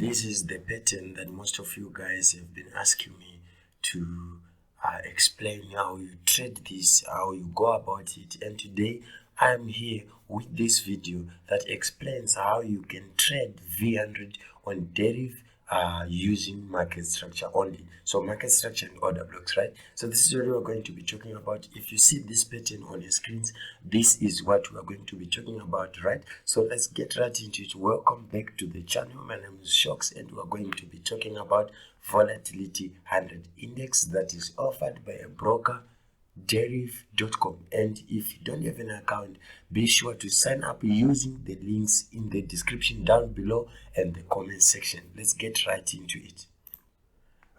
this is the pattern that most of you guys have been asking me to explain how you trade this, how you go about it. And today I'm here with this video that explains how you can trade V100 on Deriv using market structure only. So market structure and order blocks, right? So this is what we're going to be talking about. If you see this pattern on your screens, this is what we're going to be talking about, right? So let's get right into it. Welcome back to the channel. My name is Shocks, and we're going to be talking about Volatility 100 index that is offered by a broker, Deriv.com. And if you don't have an account, be sure to sign up using the links in the description down below and the comment section. Let's get right into it.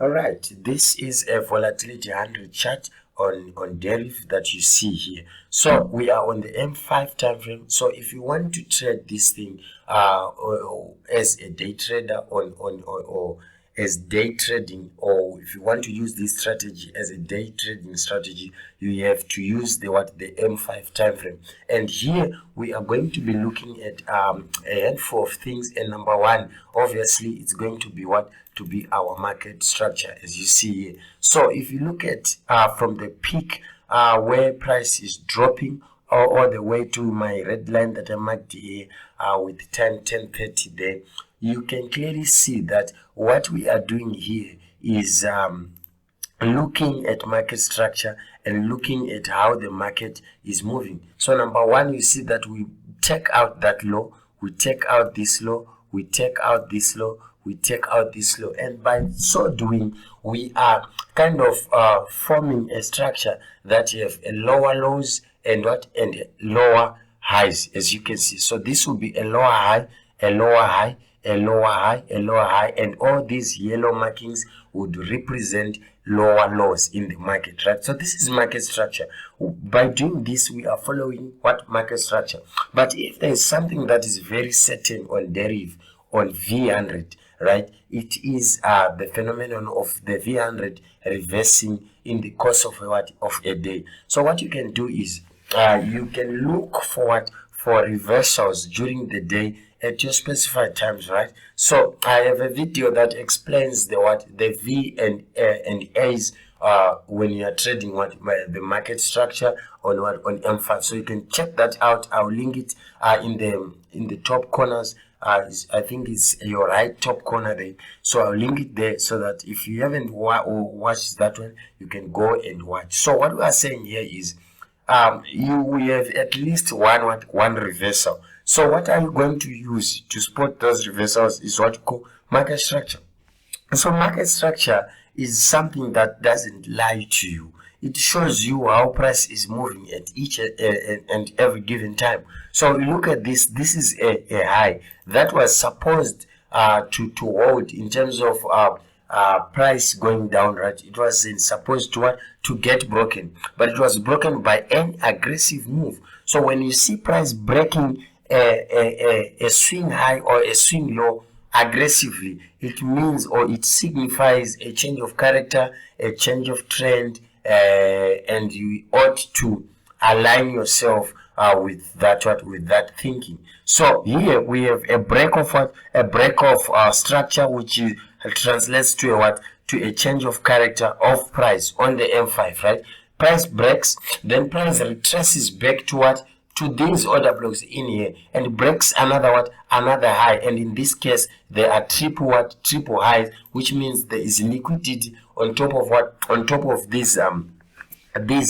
All right, this is a Volatility 100 chart on Deriv that you see here. So we are on the M5 time frame. So if you want to trade this thing as a day trader or as day trading, or if you want to use this strategy as a day trading strategy, you have to use the M5 time frame. And here we are going to be looking at a handful of things. And number one, obviously, it's going to be our market structure, as you see here. So if you look at from the peak where price is dropping all the way to my red line that I marked here with 10:30 there, you can clearly see that what we are doing here is looking at market structure and looking at how the market is moving. So number one, you see that we take out that low, we take out this low, we take out this low, we take out this low, and by so doing we are kind of forming a structure that you have a lower lows and lower highs, as you can see. So this will be a lower high, a lower high, a lower high, a lower high, and all these yellow markings would represent lower lows in the market, right? So this is market structure. By doing this, we are following what market structure. But if there is something that is very certain on Deriv, on V100, right, it is the phenomenon of the V100 reversing in the course of a day. So what you can do is you can look forward for reversals during the day at your specified times, right? So I have a video that explains the V and A's when you are trading the market structure on M5. So you can check that out. I'll link it in the top corners. I think it's your right top corner there. So I'll link it there so that if you haven't watched that one, you can go and watch. So what we are saying here is we have at least one reversal. So what are you going to use to spot those reversals is what you call market structure. So market structure is something that doesn't lie to you. It shows you how price is moving at each and every given time. So you look at this. This is a high that was supposed to hold in terms of price going down, right? It was supposed to get broken, but it was broken by an aggressive move. So when you see price breaking a swing high or a swing low aggressively, it means or it signifies a change of character, a change of trend, and you ought to align yourself with that thinking. So here we have a break of structure, which translates to a change of character of price on the M5, right? Price breaks, then price retraces back to these order blocks in here and breaks another high. And in this case, there are triple highs, which means there is liquidity on top of these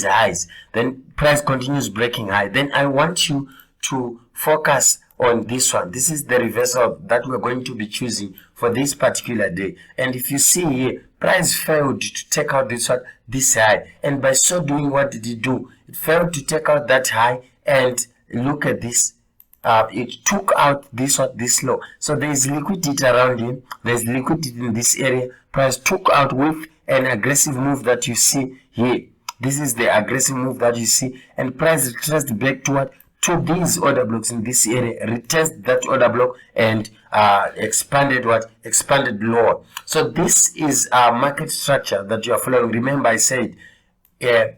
highs. Then price continues breaking high. Then I want you to focus on this one. This is the reversal that we're going to be choosing for this particular day. And if you see here, price failed to take out this high, and by so doing, what did it do? It failed to take out that high, and look at this. It took out this low. So there is liquidity around him. There's liquidity in this area. Price took out with an aggressive move that you see here. This is the aggressive move that you see, and price retraced back to these order blocks in this area, retest that order block, and expanded lower. So this is a market structure that you are following. Remember, I said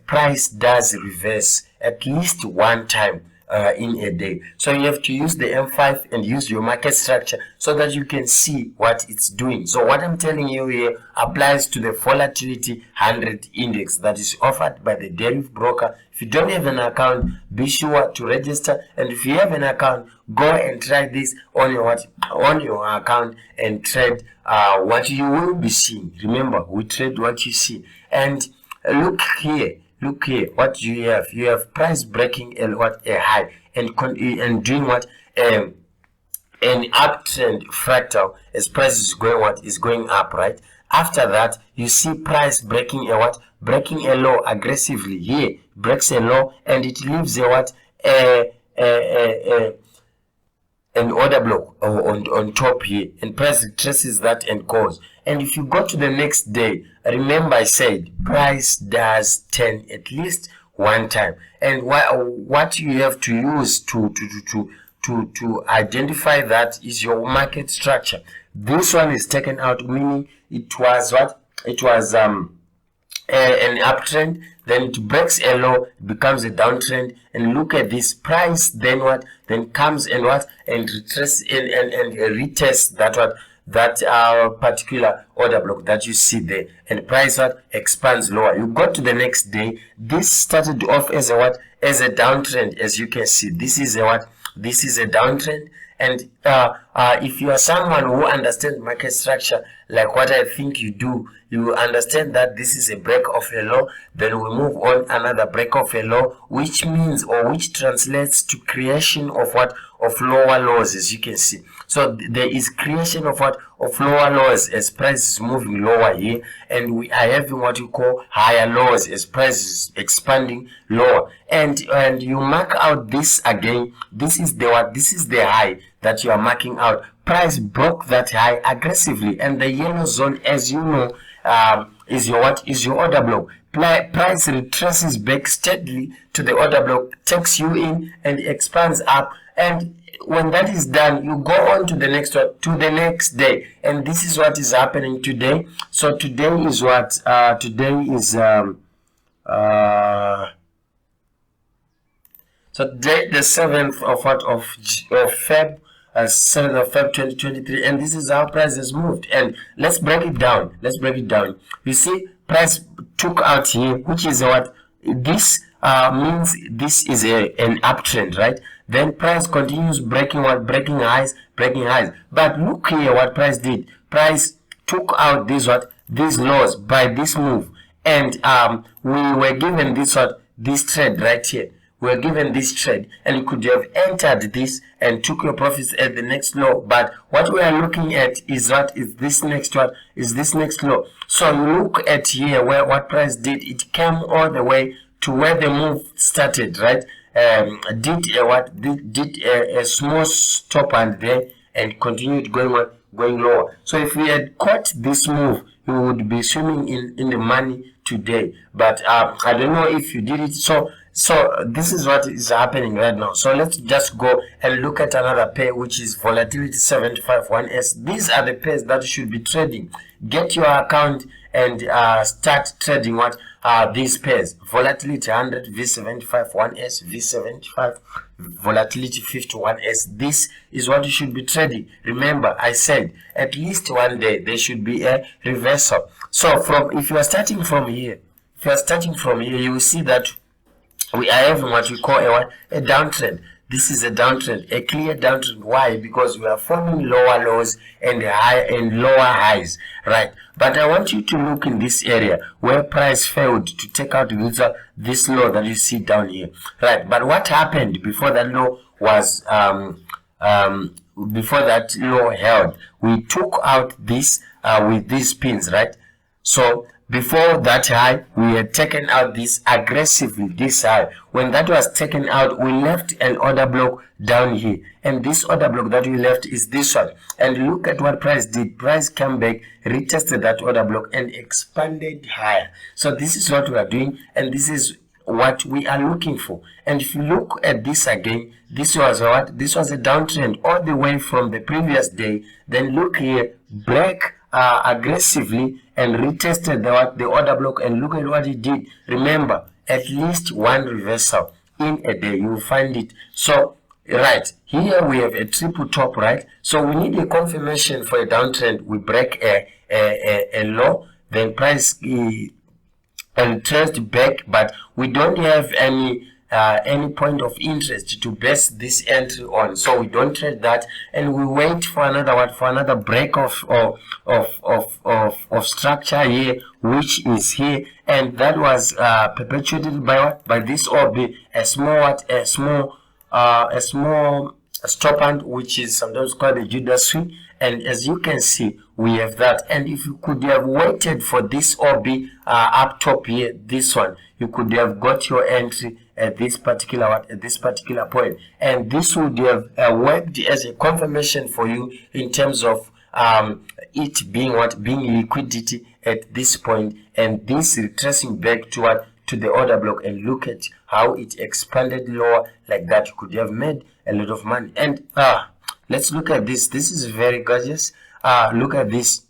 price does reverse at least one time in a day. So you have to use the M5 and use your market structure so that you can see what it's doing. So what I'm telling you here applies to the Volatility 100 index that is offered by the Deriv broker. If you don't have an account, be sure to register, and if you have an account, go and try this on your account and trade what you will be seeing. Remember, we trade what you see. And look here, what do you have? You have price breaking a high and doing what? An uptrend fractal as price is going up, right? After that, you see price breaking a breaking a low aggressively here, breaks a low, and it leaves a an order block on top here, and price retraces that and goes. And if you go to the next day, remember I said price does turn at least one time. And what you have to use to identify that is your market structure. This one is taken out, meaning it was an uptrend, then it breaks a low, it becomes a downtrend, and look at this price, then comes and retraces and retests that particular order block that you see there, and price expands lower. You go to the next day, this started off as a downtrend. As you can see, this is a downtrend. And if you are someone who understands market structure like what I think you do, you will understand that this is a break of a low, then we move on another break of a low, which means, or which translates to creation of lower lows, as you can see. So there is creation of lower lows as price is moving lower here, and we are having what you call higher lows as price is expanding lower. And you mark out this again. This is the high that you are marking out. Price broke that high aggressively, and the yellow zone, as you know, is your order block. Price retraces back steadily to the order block, takes you in and expands up, and when that is done, you go on to the next one, to the next day. And this is what is happening today. So today is what so today, the 7th of Feb, 7th of Feb 2023, and this is how price has moved. And let's break it down. You see, price took out here, which is what this means. This is an uptrend, right? Then price continues breaking highs. But look here what price did. Price took out these lows by this move, and we were given this trade right here. We were given this trade, and you could have entered this and took your profits at the next low. But what we are looking at is this next low. So you look at here where what price did. It came all the way to where the move started, right? Did a small stop and there, and continued going lower. So if we had caught this move, you would be swimming in the money today. But I don't know if you did it. So this is what is happening right now. So let's just go and look at another pair, which is Volatility 75 1S. These are the pairs that you should be trading. Get your account and start trading these pairs: Volatility 100, V75 1S, V75, Volatility 51S. This is what you should be trading. Remember, I said at least one day there should be a reversal. So if you are starting from here, you will see that we are having what we call a downtrend. This is a downtrend, a clear downtrend. Why? Because we are forming lower lows and lower highs, right? But I want you to look in this area where price failed to take out this low that you see down here, right? But what happened before that low was before that low held? We took out this with these pins, right? So before that high, we had taken out this aggressively, this high. When that was taken out, we left an order block down here. And this order block that we left is this one. And look at what price did. Price came back, retested that order block, and expanded higher. So this is what we are doing, and this is what we are looking for. And if you look at this again, this was this was a downtrend all the way from the previous day. Then look here, break aggressively and retested the order block, and look at what it did. Remember, at least one reversal in a day. You will find it. So right here we have a triple top, right? So we need a confirmation for a downtrend. We break a low, then price and traced back, but we don't have any point of interest to base this entry on, so we don't trade that, and we wait for another break of structure here, which is here, and that was perpetuated by what? By this orb, a small stop hand, which is sometimes called a Judas swing. And as you can see, we have that. And if you could have waited for this orb up top here, this one, you could have got your entry at this particular point, and this would have worked as a confirmation for you in terms of it being liquidity at this point, and this retracing back to the order block, and look at how it expanded lower like that. You could have made a lot of money. And let's look at this. This is very gorgeous. Look at this.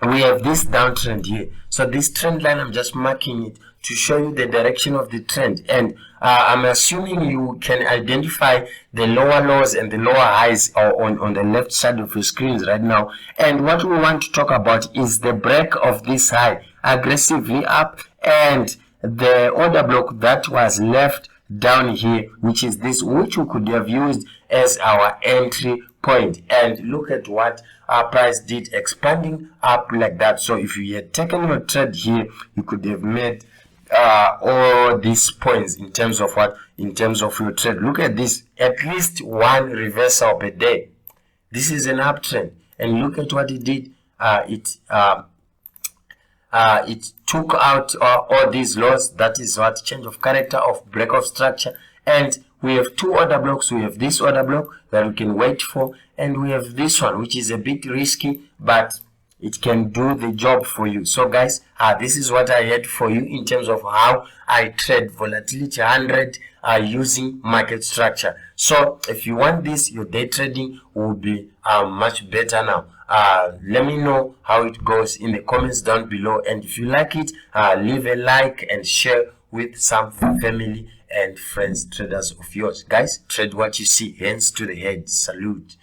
We have this downtrend here. So this trend line, I'm just marking it to show you the direction of the trend, and I'm assuming you can identify the lower lows and the lower highs on the left side of your screens right now. And what we want to talk about is the break of this high aggressively up, and the order block that was left down here, which is this, which we could have used as our entry point. And look at what our price did, expanding up like that. So if you had taken your trade here, you could have made all these points in terms of what? In terms of your trade. Look at this, at least one reversal per day. This is an uptrend, and look at what it did. It took out all these lows. That is what? Change of character, of break of structure. And we have two order blocks. We have this order block that we can wait for, and we have this one, which is a bit risky, but it can do the job for you. So guys, this is what I had for you in terms of how I trade volatility 100 using market structure. So if you want this, your day trading will be much better now. Let me know how it goes in the comments down below, and if you like it, leave a like and share with some family and friends traders of yours. Guys, trade what you see. Hands to the head. Salute.